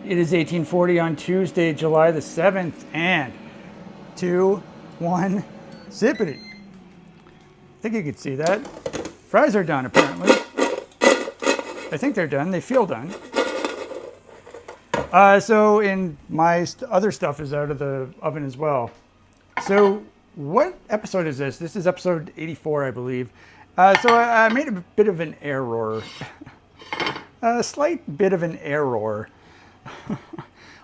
It is 1840 on Tuesday, July the 7th, and 2, 1, zippity. I think you can see that. Fries are done, apparently. I think they're done. They feel done. So, in my other stuff is out of the oven as well. So, what episode is this? This is episode 84, I believe. So I made a bit of an error. A slight bit of an error.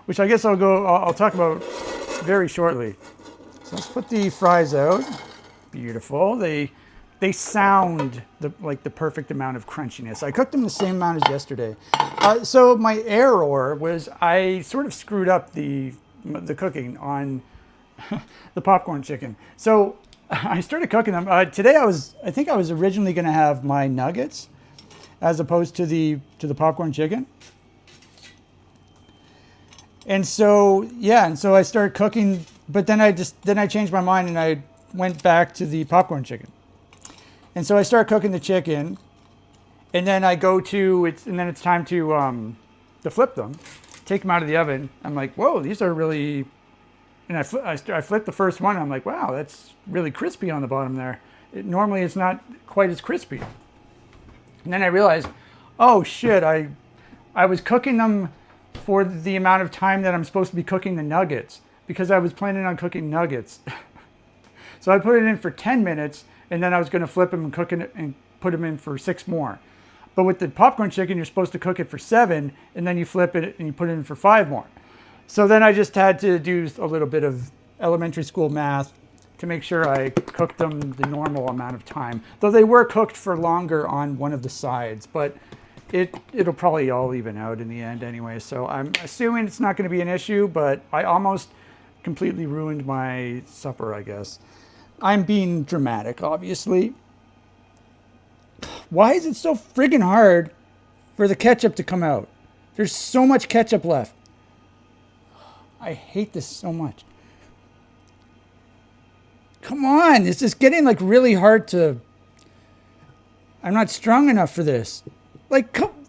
Which I guess I'll talk about very shortly. So let's put the fries out. Beautiful. They sound like the perfect amount of crunchiness. I cooked them the same amount as yesterday. So my error was I sort of screwed up the cooking on the popcorn chicken. So I started cooking them. Today I think I was originally going to have my nuggets as opposed to the popcorn chicken. And so I started cooking, but then I changed my mind and I went back to the popcorn chicken. And so I start cooking the chicken, and then it's time to flip them, take them out of the oven. I'm like, whoa, these are really, and I flipped the first one. I'm like, wow, that's really crispy on the bottom there. Normally it's not quite as crispy. And then I realized, oh shit, I was cooking them for the amount of time that I'm supposed to be cooking the nuggets, because I was planning on cooking nuggets. So I put it in for 10 minutes, and then I was going to flip them and cook it and put them in for 6 more. But with the popcorn chicken, you're supposed to cook it for 7, and then you flip it and you put it in for 5 more. So then I just had to do a little bit of elementary school math to make sure I cooked them the normal amount of time. Though they were cooked for longer on one of the sides, but it'll probably all even out in the end anyway. So I'm assuming it's not going to be an issue, but I almost completely ruined my supper, I guess. I'm being dramatic, obviously. Why is it so friggin' hard for the ketchup to come out? There's so much ketchup left. I hate this so much. Come on, this is getting like really hard to... I'm not strong enough for this.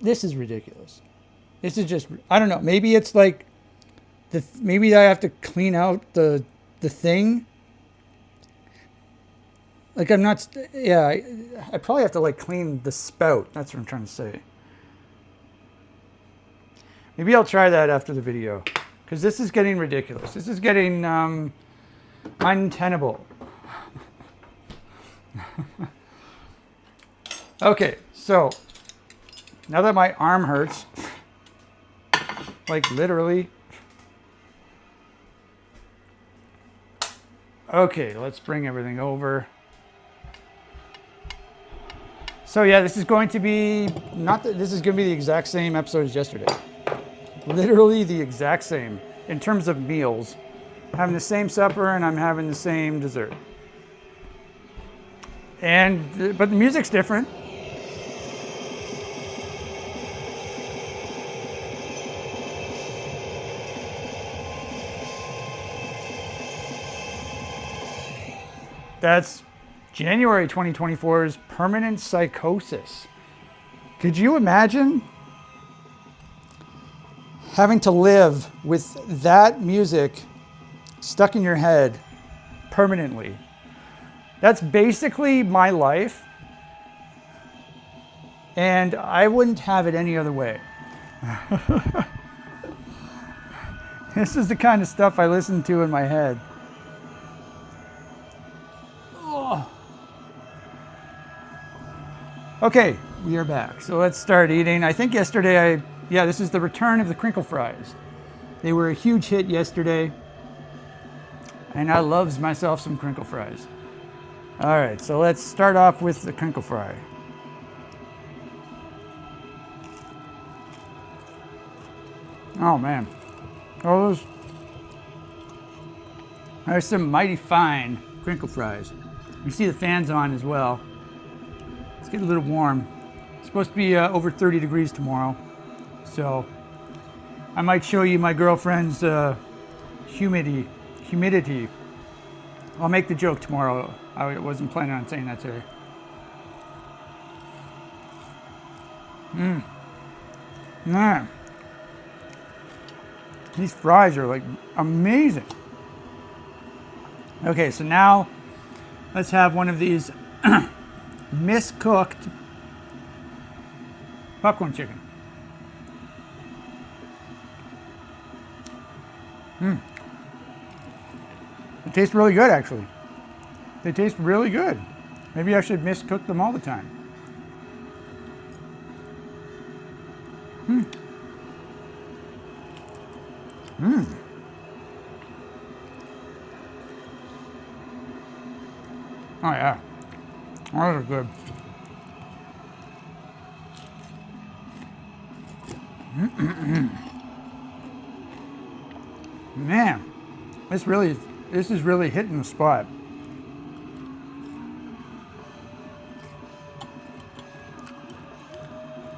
This is ridiculous. This is just, I don't know. Maybe it's like, maybe I have to clean out the thing. Like I'm not, I probably have to like clean the spout. That's what I'm trying to say. Maybe I'll try that after the video, because this is getting ridiculous. This is getting untenable. Okay, so now that my arm hurts, like literally. Okay, let's bring everything over. So yeah, this is going to be this is going to be the exact same episode as yesterday. Literally the exact same in terms of meals. I'm having the same supper and I'm having the same dessert. But the music's different. That's January 2024's Permanent Psychosis. Could you imagine having to live with that music stuck in your head permanently? That's basically my life, and I wouldn't have it any other way. This is the kind of stuff I listen to in my head. Okay, we are back. So let's start eating. I think yesterday this is the return of the crinkle fries. They were a huge hit yesterday, and I loves myself some crinkle fries. All right, so let's start off with the crinkle fry. Oh man, those are some mighty fine crinkle fries. You see the fans on as well. It's getting a little warm. It's supposed to be over 30 degrees tomorrow. So I might show you my girlfriend's humidity. I'll make the joke tomorrow. I wasn't planning on saying that to her. These fries are like amazing. Okay, so now let's have one of these miscooked popcorn chicken. It tastes really good, actually. They taste really good. Maybe I should miscook them all the time. Oh yeah, those are good. Man, this is really hitting the spot.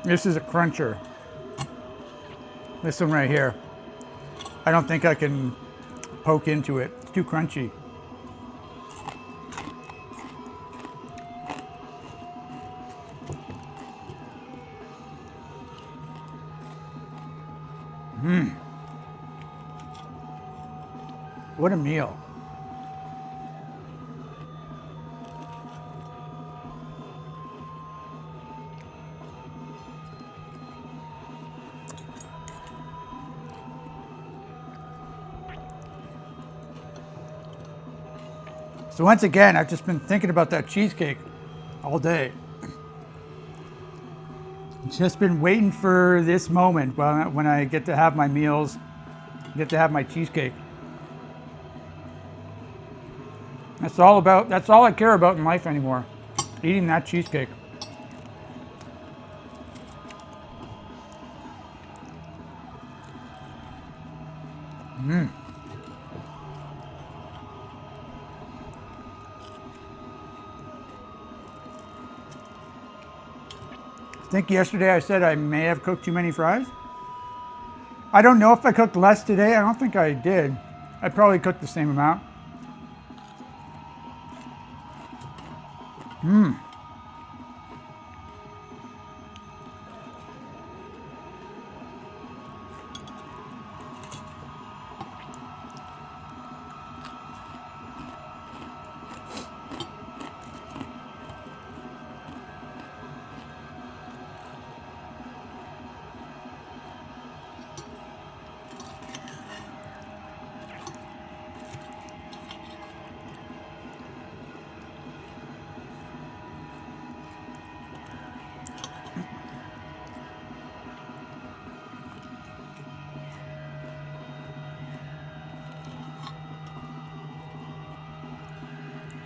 This is a cruncher. This one right here. I don't think I can poke into it. It's too crunchy. What a meal. So once again, I've just been thinking about that cheesecake all day. Just been waiting for this moment when I get to have my meals, get to have my cheesecake. That's all I care about in life anymore. Eating that cheesecake. I think yesterday I said I may have cooked too many fries. I don't know if I cooked less today. I don't think I did. I probably cooked the same amount.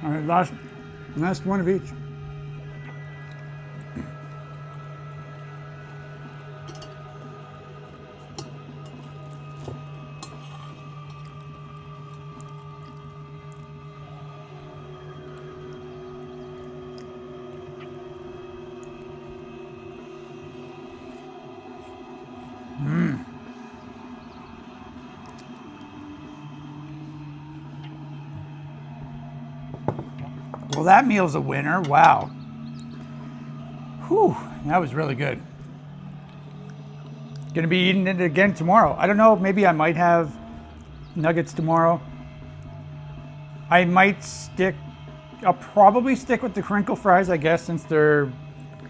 All right, last one of each. Well, that meal's a winner. Wow. Whew, that was really good. Gonna be eating it again tomorrow. I don't know, maybe I might have nuggets tomorrow. I'll probably stick with the crinkle fries, I guess, since they're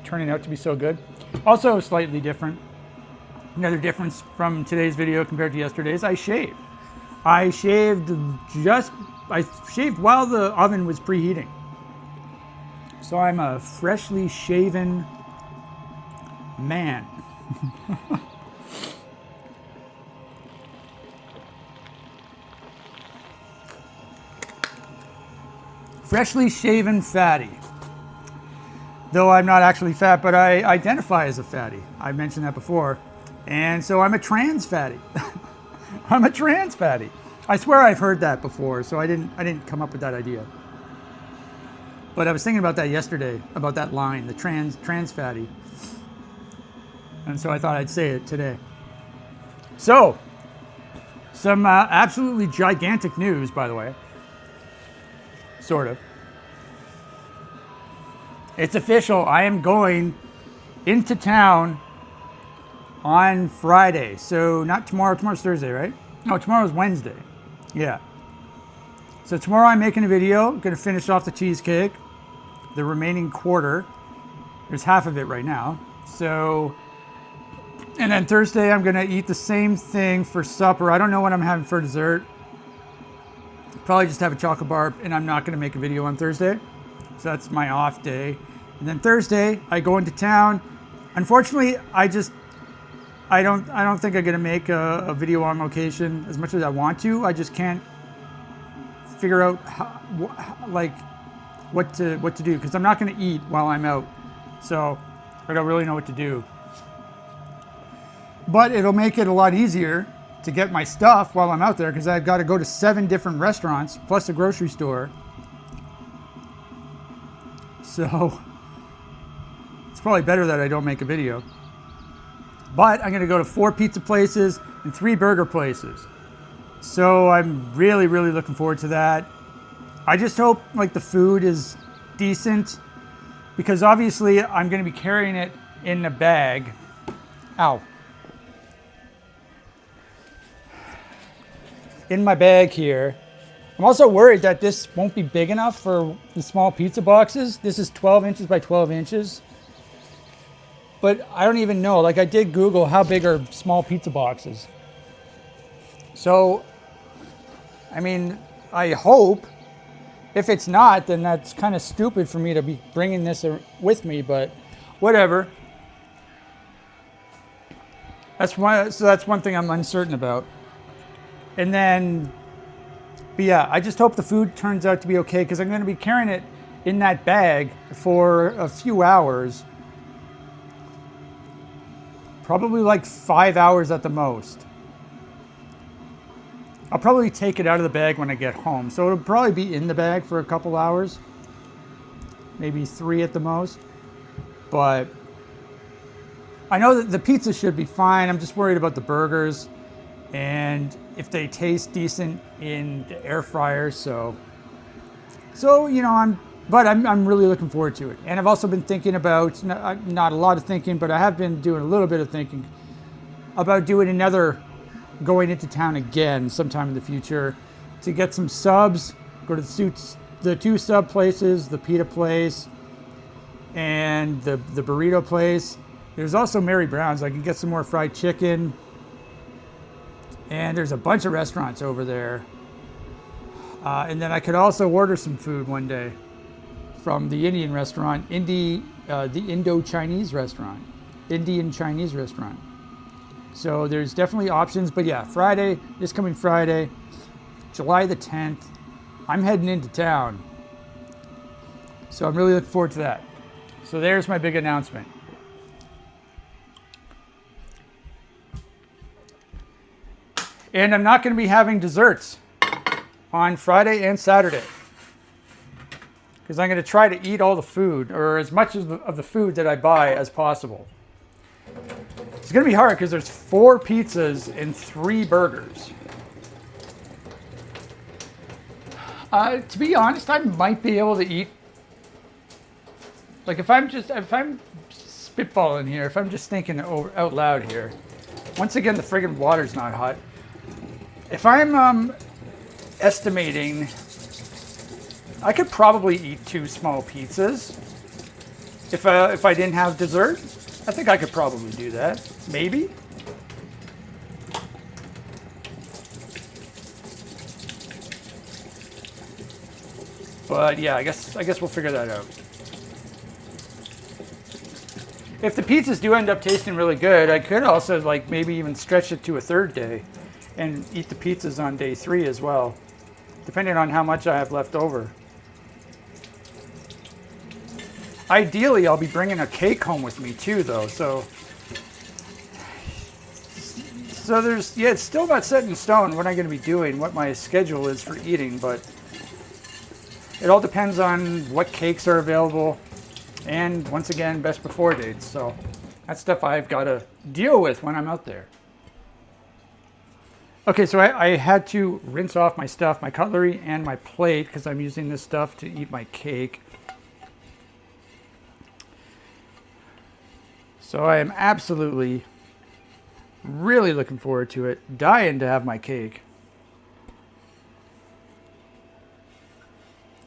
turning out to be so good. Also slightly different. Another difference from today's video compared to yesterday's, I shaved. I shaved while the oven was preheating. So I'm a freshly shaven man. Freshly shaven fatty. Though I'm not actually fat, but I identify as a fatty. I mentioned that before. And so I'm a trans fatty. I'm a trans fatty. I swear I've heard that before, so I didn't come up with that idea. But I was thinking about that yesterday, about that line, the trans fatty. And so I thought I'd say it today. So, some absolutely gigantic news, by the way. Sort of. It's official. I am going into town on Friday. So not tomorrow. Tomorrow's Thursday, right? No, tomorrow's Wednesday. Yeah. So tomorrow I'm making a video. I'm going to finish off the cheesecake, the remaining quarter. There's half of it right now. So, and then Thursday I'm going to eat the same thing for supper. I don't know what I'm having for dessert. Probably just have a chocolate bar, and I'm not going to make a video on Thursday. So that's my off day. And then Thursday I go into town. Unfortunately, I don't think I'm going to make a video on location as much as I want to. I just can't figure out what to do, because I'm not going to eat while I'm out. So I don't really know what to do. But it'll make it a lot easier to get my stuff while I'm out there, because I've got to go to 7 different restaurants plus a grocery store. So it's probably better that I don't make a video. But I'm going to go to 4 pizza places and 3 burger places. So I'm really, really looking forward to that. I just hope like the food is decent, because obviously I'm going to be carrying it in a bag. Ow. In my bag here. I'm also worried that this won't be big enough for the small pizza boxes. This is 12 inches by 12 inches. But I don't even know. Like, I did Google how big are small pizza boxes. So, I mean, I hope. If it's not, then that's kind of stupid for me to be bringing this with me, but whatever. So that's one thing I'm uncertain about. And then, but yeah, I just hope the food turns out to be okay, because I'm going to be carrying it in that bag for a few hours. Probably like 5 hours at the most. I'll probably take it out of the bag when I get home. So it'll probably be in the bag for a couple hours. Maybe 3 at the most. But I know that the pizza should be fine. I'm just worried about the burgers and if they taste decent in the air fryer. So you know, I'm really looking forward to it. And I've also been thinking about, not a lot of thinking, but I have been doing a little bit of thinking about doing another, going into town again sometime in the future to get some subs, go to the 2 sub places, the pita place and the burrito place. There's also Mary Brown's. I can get some more fried chicken. And there's a bunch of restaurants over there. And then I could also order some food one day from the Indian restaurant, the Indo-Chinese restaurant, Indian Chinese restaurant. So there's definitely options. But yeah, Friday, this coming Friday, July the 10th, I'm heading into town. So I'm really looking forward to that. So there's my big announcement. And I'm not going to be having desserts on Friday and Saturday, because I'm going to try to eat all the food, or as much of the food that I buy as possible. It's going to be hard because there's 4 pizzas and 3 burgers. To be honest, I might be able to eat, like if I'm spitballing here, if I'm just thinking out loud here. Once again, the friggin' water's not hot. If I'm estimating, I could probably eat 2 small pizzas. If I didn't have dessert, I think I could probably do that. Maybe. But yeah, I guess we'll figure that out. If the pizzas do end up tasting really good, I could also like maybe even stretch it to a 3rd day and eat the pizzas on day 3 as well, depending on how much I have left over. Ideally, I'll be bringing a cake home with me too, though. So there's, yeah, it's still not set in stone what I'm going to be doing, what my schedule is for eating, but it all depends on what cakes are available, and once again, best before dates. So that's stuff I've got to deal with when I'm out there. Okay, so I had to rinse off my stuff, my cutlery and my plate, because I'm using this stuff to eat my cake. So I am absolutely Really looking forward to it. Dying to have my cake.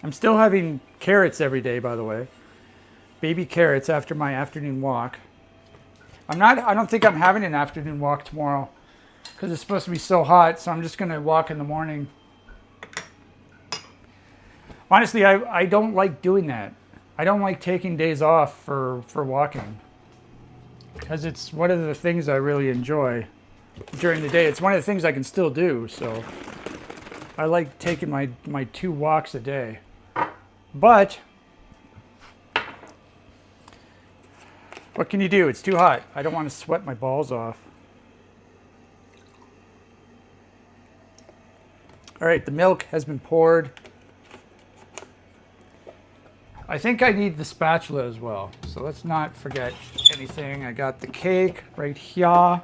I'm still having carrots every day, by the way. Baby carrots after my afternoon walk. I don't think I'm having an afternoon walk tomorrow because it's supposed to be so hot, so I'm just going to walk in the morning. Honestly, I don't like doing that. I don't like taking days off for walking because it's one of the things I really enjoy during the day. It's one of the things I can still do, so I like taking my 2 walks a day. But what can you do? It's too hot. I don't want to sweat my balls off. All right, the milk has been poured. I think I need the spatula as well, so let's not forget anything. I got the cake right here.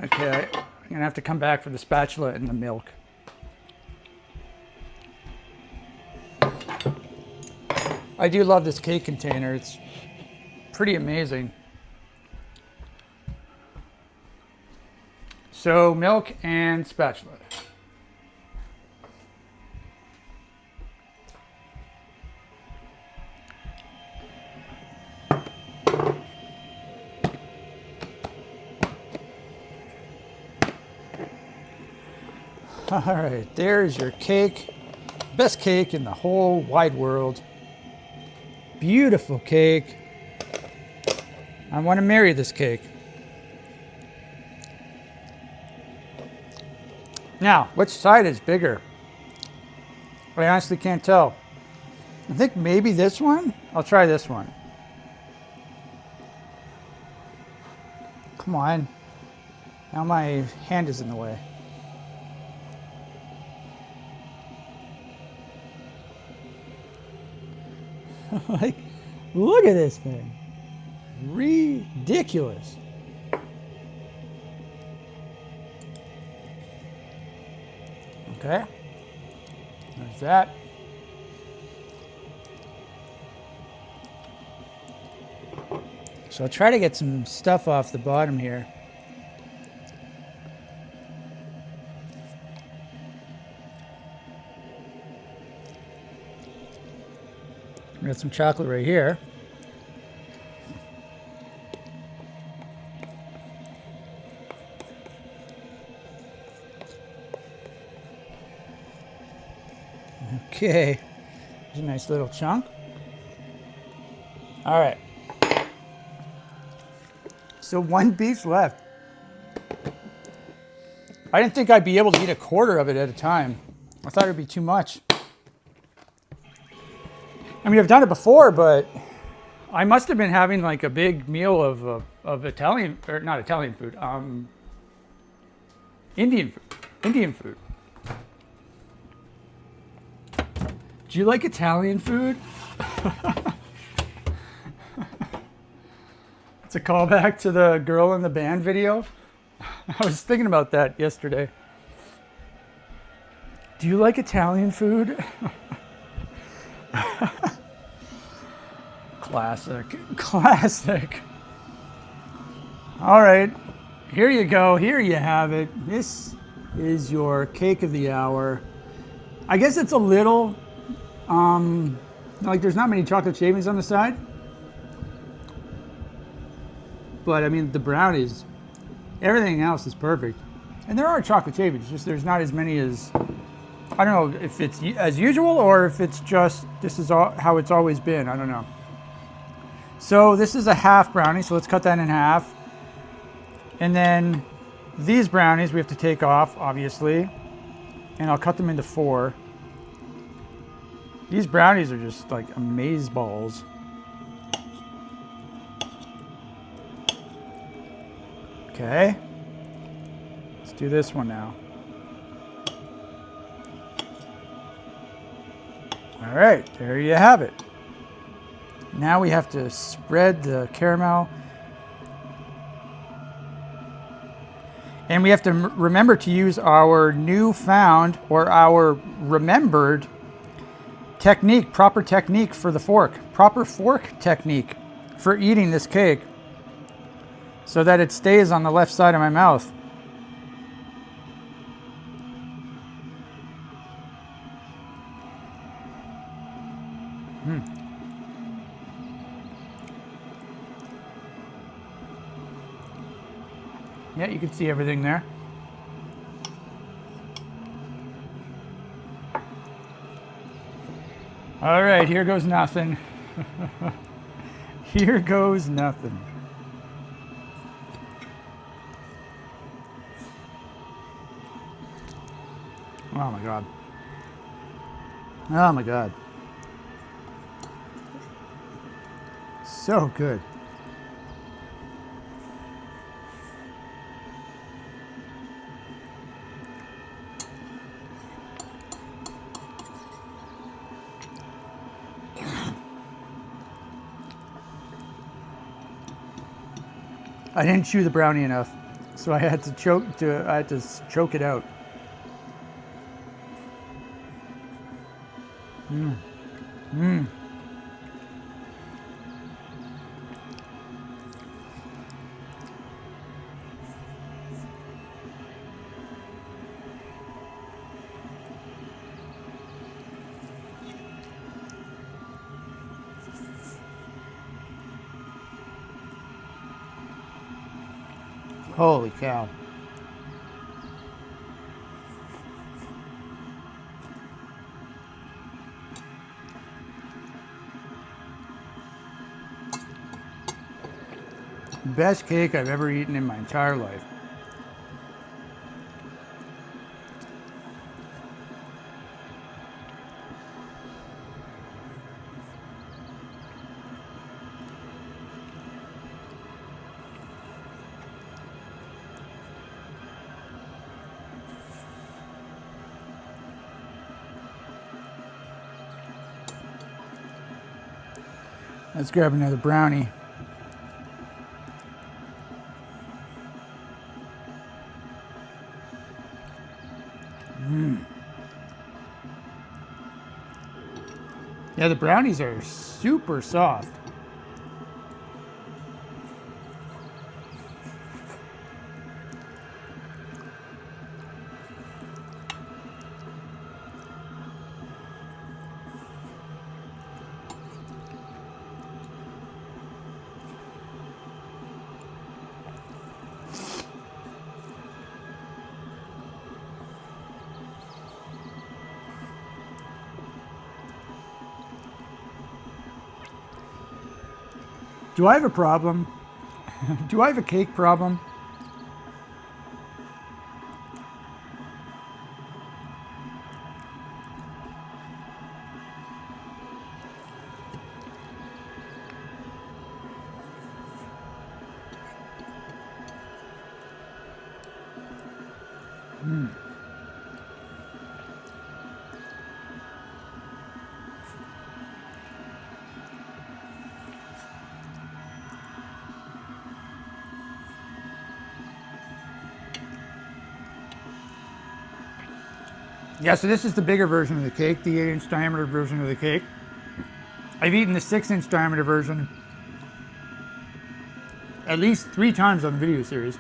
Okay, I'm gonna have to come back for the spatula and the milk. I do love this cake container. It's pretty amazing. So milk and spatula. All right, there's your cake. Best cake in the whole wide world. Beautiful cake. I want to marry this cake. Now, which side is bigger? I honestly can't tell. I think maybe this one. I'll try this one. Come on. Now my hand is in the way. Like, look at this thing. Ridiculous. Okay. There's that. So I'll try to get some stuff off the bottom here. We got some chocolate right here. Okay, there's a nice little chunk. All right. So 1 piece left. I didn't think I'd be able to eat a quarter of it at a time. I thought it'd be too much. I mean, I've done it before, but I must have been having like a big meal of Italian, or not Italian food, Indian food. Do you like Italian food? It's a callback to the girl in the band video. I was thinking about that yesterday. Do you like Italian food? Classic. All right, here you go. Here you have it. This is your cake of the hour. I guess it's a little, like there's not many chocolate shavings on the side. But I mean, the brownies, everything else is perfect. And there are chocolate shavings, just there's not as many as, I don't know if it's as usual or if it's just, this is how it's always been. I don't know. So this is a half brownie, so let's cut that in half. And then these brownies we have to take off, obviously. And I'll cut them into 4. These brownies are just like amazeballs. Okay. Let's do this one now. All right, there you have it. Now we have to spread the caramel. And we have to remember to use our newfound or our remembered technique, proper technique for the fork, proper fork technique for eating this cake. so that it stays on the left side of my mouth. Yeah, you can see everything there. All right, here goes nothing. Here goes nothing. Oh my God. Oh my God. So good. I didn't chew the brownie enough, so I had to choke it out. Holy cow. Best cake I've ever eaten in my entire life. Let's grab another brownie. Yeah, the brownies are super soft. Do I have a problem? Do I have a cake problem? Yeah, so this is the bigger version of the cake, the 8-inch diameter version of the cake. I've eaten the 6-inch diameter version at least 3 times on the video series.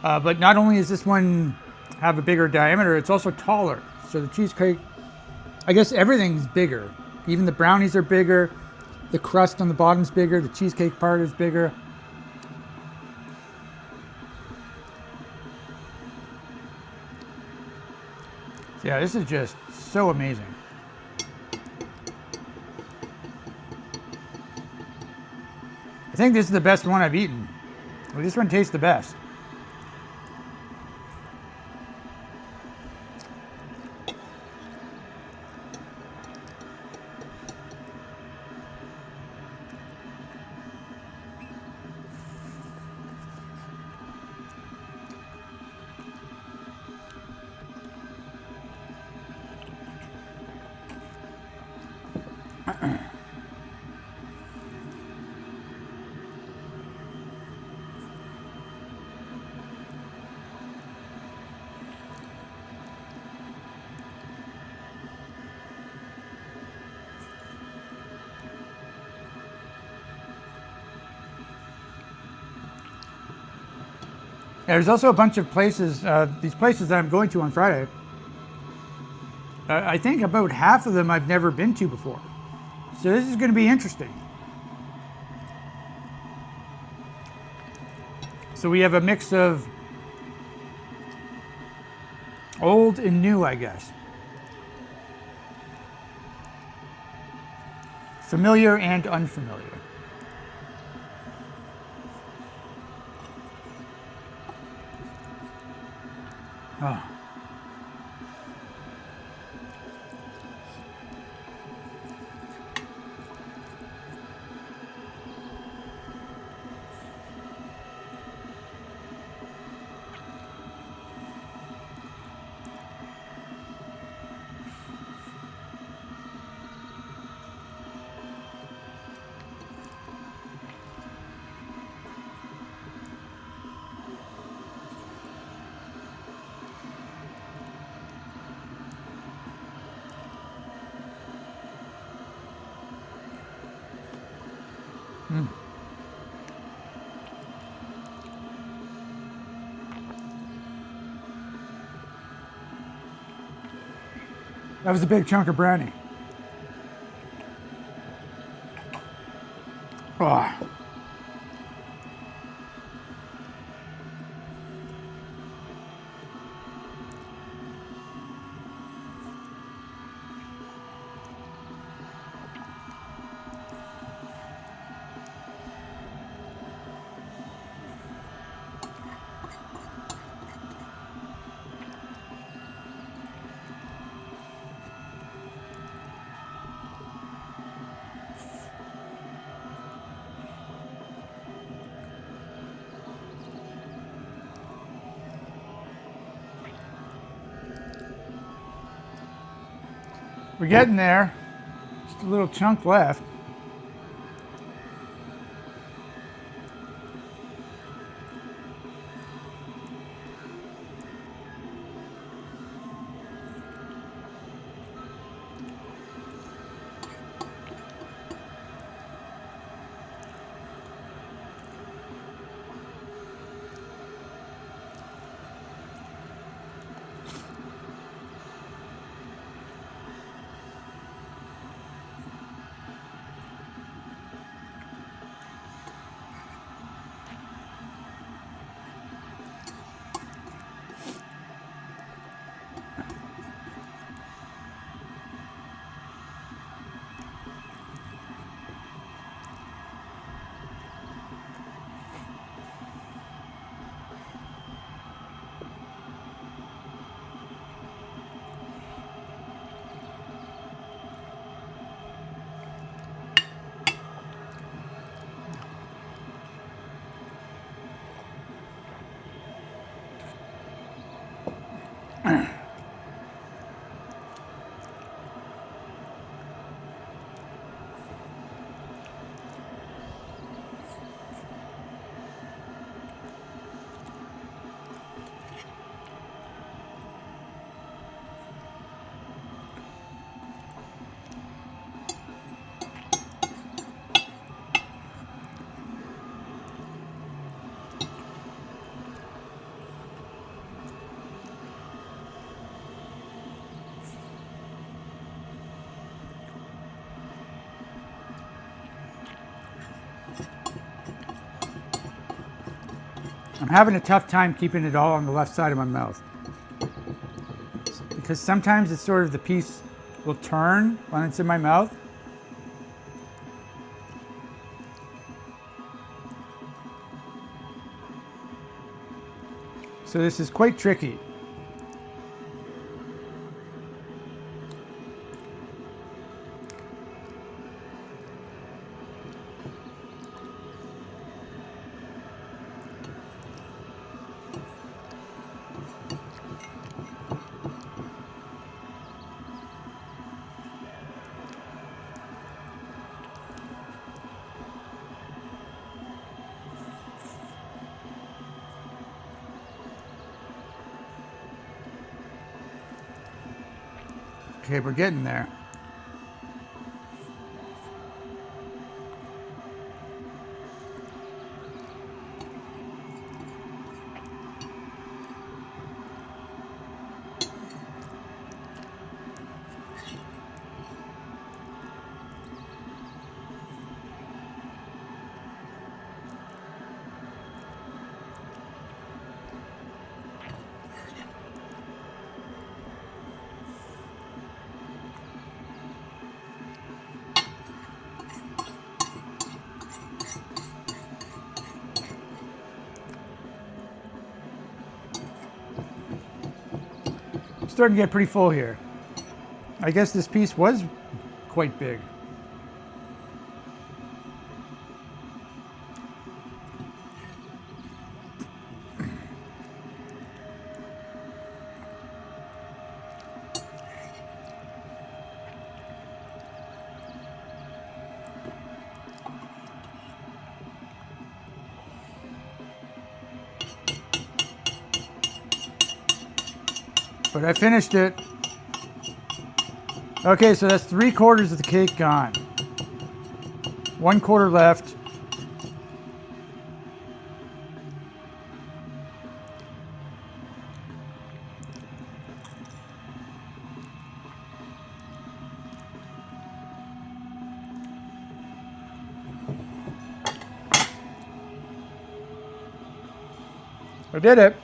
But not only does this one have a bigger diameter, it's also taller. So the cheesecake, I guess everything's bigger. Even the brownies are bigger. The crust on the bottom's bigger. The cheesecake part is bigger. Yeah, this is just so amazing. I think this is the best one I've eaten. Well, this one tastes the best. There's also a bunch of places, these places that I'm going to on Friday. I think about half of them I've never been to before. So this is going to be interesting. So we have a mix of old and new, I guess. Familiar and unfamiliar. Oh. Mm. That was a big chunk of brownie. Oh. We're getting there. Just a little chunk left. I'm having a tough time keeping it all on the left side of my mouth. Because sometimes it's sort of the piece will turn when it's in my mouth. So this is quite tricky. Okay, we're getting there. starting to get pretty full here. I guess this piece was quite big. But I finished it. Okay, so that's 3/4 of the cake gone. 1/4 left. I did it.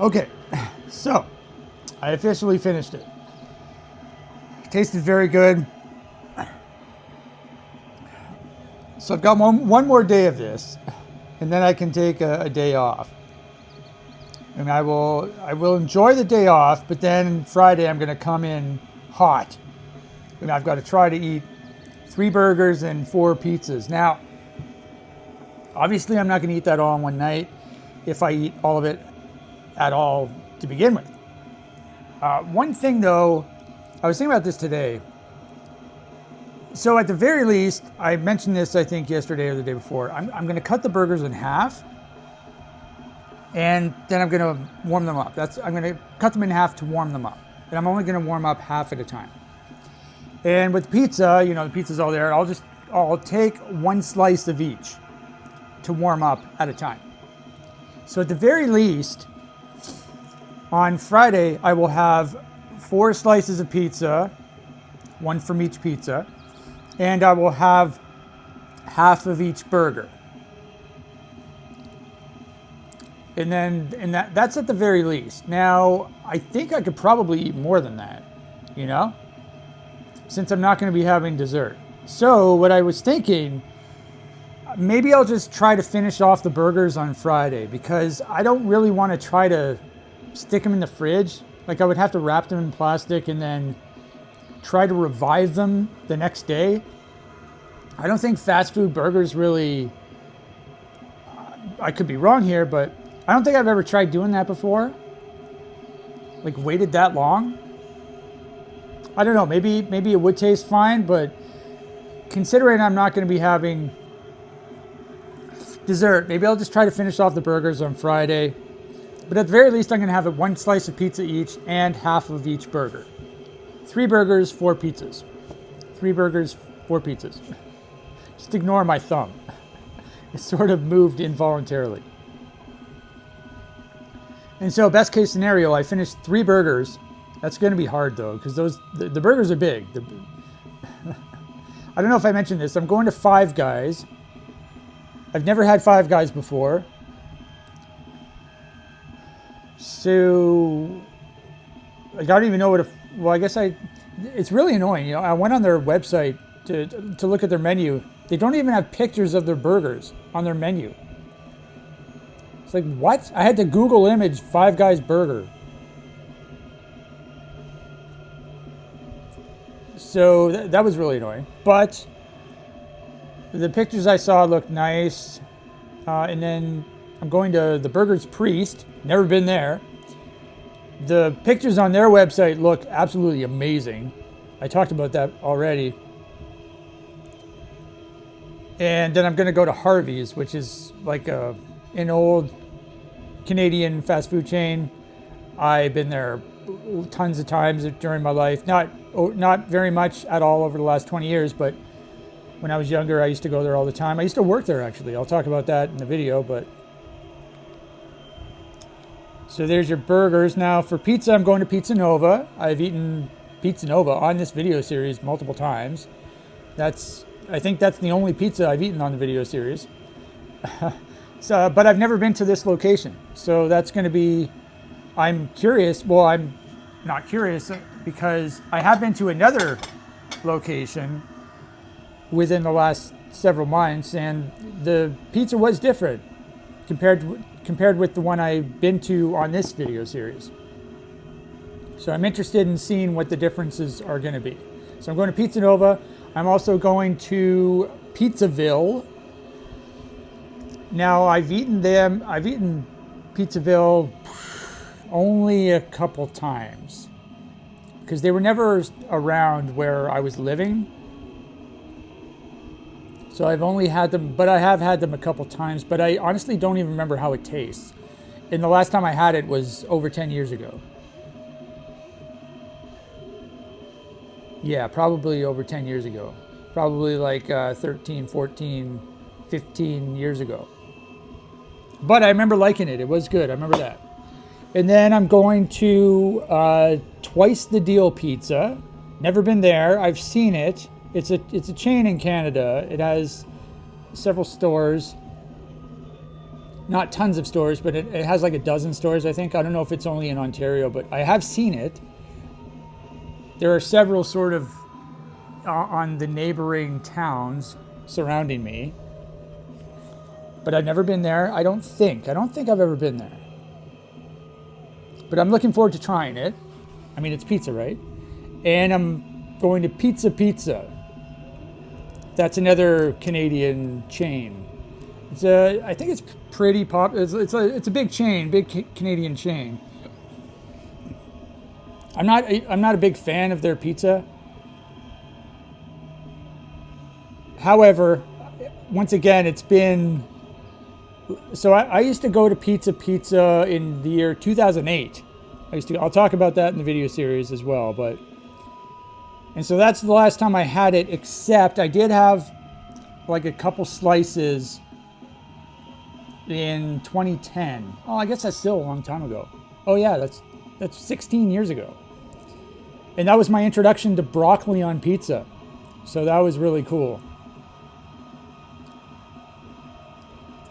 Okay, so I officially finished it. It tasted very good. So I've got one more day of this, and then I can take a day off. And I will enjoy the day off, but then Friday I'm going to come in hot. And I've got to try to eat 3 burgers and 4 pizzas. Now, obviously I'm not going to eat that all in one night if I eat all of it at all to begin with. One thing though, I was thinking about this today. So at the very least, I mentioned this I think yesterday or the day before, I'm going to cut the burgers in half, and then I'm going to warm them up. I'm going to cut them in half to warm them up, and I'm only going to warm up half at a time. And with pizza, the pizza's all there. I'll take 1 slice of each to warm up at a time. So at the very least, on Friday, I will have 4 slices of pizza, 1 from each pizza, and I will have half of each burger. And that's at the very least. Now, I think I could probably eat more than that, since I'm not going to be having dessert. So what I was thinking, maybe I'll just try to finish off the burgers on Friday, because I don't really want to try to stick them in the fridge. Like, I would have to wrap them in plastic and then try to revive them the next day. I don't think fast food burgers really, I could be wrong here, but I don't think I've ever tried doing that before. Like, waited that long. I don't know, maybe it would taste fine, but considering I'm not going to be having dessert, maybe I'll just try to finish off the burgers on Friday. But at the very least, I'm going to have 1 slice of pizza each and half of each burger. 3 burgers, 4 pizzas. 3 burgers, 4 pizzas. Just ignore my thumb. It sort of moved involuntarily. And so, best case scenario, I finished 3 burgers. That's going to be hard though, because the burgers are big. I don't know if I mentioned this. I'm going to Five Guys. I've never had Five Guys before. So, I don't even know what well, I guess it's really annoying. I went on their website to look at their menu. They don't even have pictures of their burgers on their menu. It's like, what? I had to Google image Five Guys burger. So that was really annoying. But the pictures I saw looked nice. And then I'm going to the Burger's Priest. Never been there. The pictures on their website look absolutely amazing. I talked about that already. And then I'm going to go to Harvey's, which is like an old Canadian fast food chain. I've been there tons of times during my life. Not very much at all over the last 20 years, but when I was younger, I used to go there all the time. I used to work there, actually. I'll talk about that in the video, but... So there's your burgers. Now for pizza, I'm going to Pizza Nova. I've eaten Pizza Nova on this video series multiple times. I think that's the only pizza I've eaten on the video series. But I've never been to this location. So that's going to be, I'm curious. Well, I'm not curious because I have been to another location within the last several months, and the pizza was different compared with the one I've been to on this video series. So I'm interested in seeing what the differences are going to be. So I'm going to Pizza Nova. I'm also going to Pizzaville. Now I've eaten Pizzaville only a couple times because they were never around where I was living. So I've only had them, but I have had them a couple times, but I honestly don't even remember how it tastes. And the last time I had it was over 10 years ago. Yeah, probably over 10 years ago. Probably like 13, 14, 15 years ago. But I remember liking it. It was good. I remember that. And then I'm going to Twice the Deal Pizza. Never been there. I've seen it. It's a chain in Canada. It has several stores. Not tons of stores, but it has like a dozen stores, I think. I don't know if it's only in Ontario, but I have seen it. There are several sort of on the neighboring towns surrounding me. But I've never been there. I don't think I've ever been there. But I'm looking forward to trying it. I mean, it's pizza, right? And I'm going to Pizza. That's another Canadian chain. I think it's pretty popular. It's a big chain, big Canadian chain. I'm not a big fan of their pizza. However, once again, it's been. So I used to go to Pizza in the year 2008. I'll talk about that in the video series as well, but. And so that's the last time I had it, except I did have like a couple slices in 2010. Oh, I guess that's still a long time ago. Oh yeah, that's 16 years ago. And that was my introduction to broccoli on pizza. So that was really cool.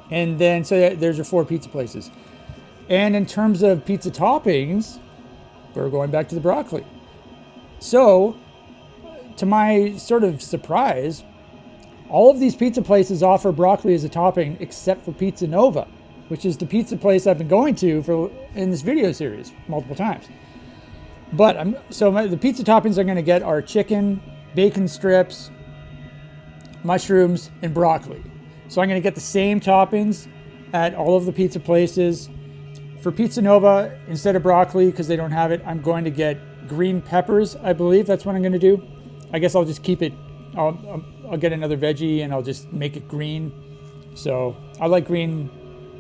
And then, so there's your 4 pizza places. And in terms of pizza toppings, we're going back to the broccoli. So, to my sort of surprise, all of these pizza places offer broccoli as a topping except for Pizza Nova, which is the pizza place I've been going to in this video series multiple times. But the pizza toppings I'm going to get are chicken, bacon strips, mushrooms, and broccoli. So I'm going to get the same toppings at all of the pizza places. For Pizza Nova, instead of broccoli, because they don't have it, I'm going to get green peppers, I believe. That's what I'm going to do. I guess I'll just keep it. I'll get another veggie and I'll just make it green. So I like green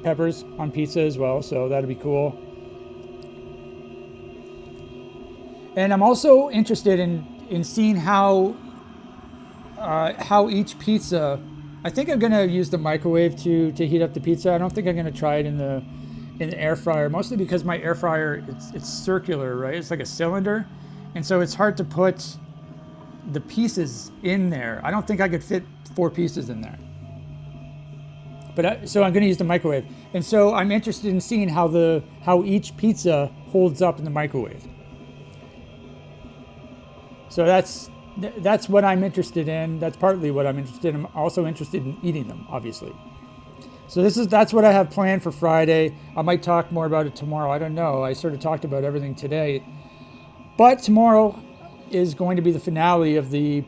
peppers on pizza as well, so that'd be cool. And I'm also interested in seeing how each pizza. I think I'm gonna use the microwave to heat up the pizza. I don't think I'm gonna try it in the air fryer, mostly because my air fryer it's circular, right? It's like a cylinder, and so it's hard to put the pieces in there. I don't think I could fit 4 pieces in there. But so I'm going to use the microwave, and so I'm interested in seeing how each pizza holds up in the microwave. So that's what I'm interested in. That's partly what I'm interested in. I'm also interested in eating them, obviously. So that's what I have planned for Friday. I might talk more about it tomorrow. I don't know. I sort of talked about everything today, but tomorrow is going to be the finale of the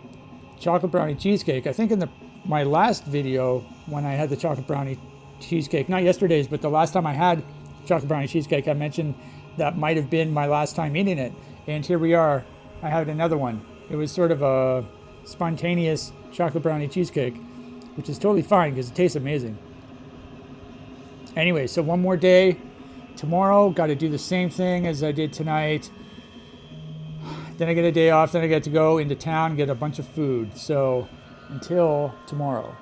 chocolate brownie cheesecake. I think in my last video when I had the chocolate brownie cheesecake, not yesterday's, but the last time I had chocolate brownie cheesecake, I mentioned that might have been my last time eating it. And here we are. I had another one. It was sort of a spontaneous chocolate brownie cheesecake. which is totally fine because it tastes amazing. Anyway, so one more day. Tomorrow, got to do the same thing as I did tonight. Then I get a day off. Then I get to go into town and get a bunch of food. So until tomorrow.